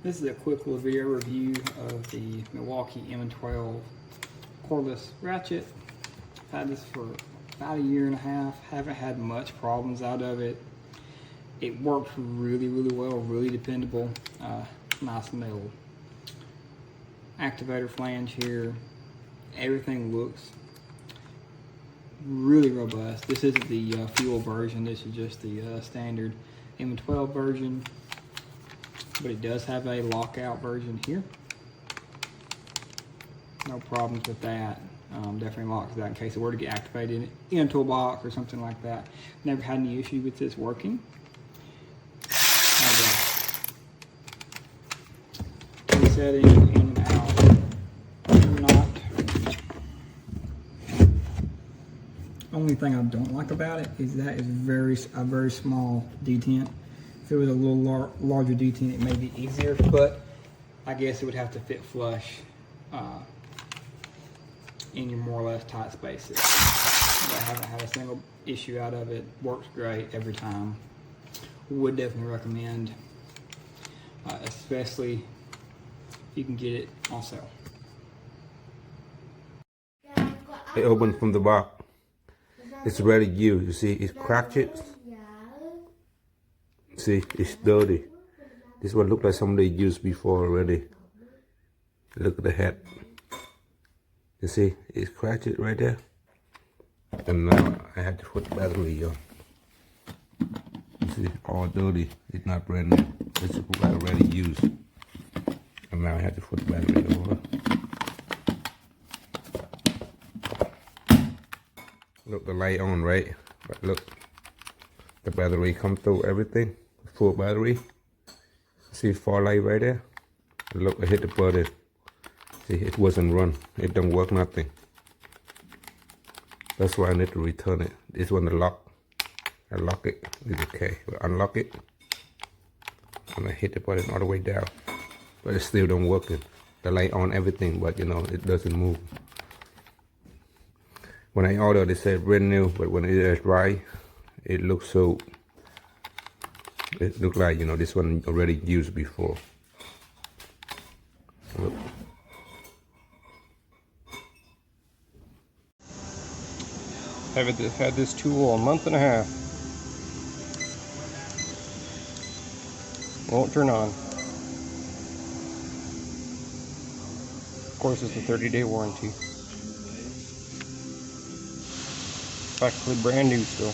This is a quick little video review of the Milwaukee M12 Cordless Ratchet. I've had this for about a year and a half. Haven't had much problems out of it. It works really well, really dependable. Nice metal activator flange here. Everything looks really robust. This isn't the fuel version. This is just the standard M12 version. But it does have a lockout version here. No problems with that. Definitely locks that in case it were to get activated in a toolbox or something like that. Never had any issue with this working. Resetting in and out. Only thing I don't like about it is that it's a very small detent. If it was a little larger detent, it may be easier, but I guess it would have to fit flush in your more or less tight spaces. But I haven't had a single issue out of it. Works great every time. Would definitely recommend, especially if you can get it on sale. It opened from the box. It's ready to use. You see, it's cracked it. See, it's dirty. This one looked like somebody used before already. Look at the head. You see, it's cracked it right there. And now I have to put the battery on. You see, all dirty. It's not brand new. It's already used. And now I have to put the battery over. Look, the light on, right? But look, the battery come through everything. Full battery. See far light right there? Look, I hit the button. See, it wasn't run. It don't work nothing. That's why I need to return it. This one the lock. I lock it. It's okay. But unlock it. And I hit the button all the way down. But it still don't work. The light on everything, but you know, it doesn't move. When I ordered, it said brand new, but when it is dry, it looks so. It looked like, you know, this one already used before. Look. I've had this tool a month and a half. Won't turn on. Of course, it's a 30-day warranty. Practically brand new still.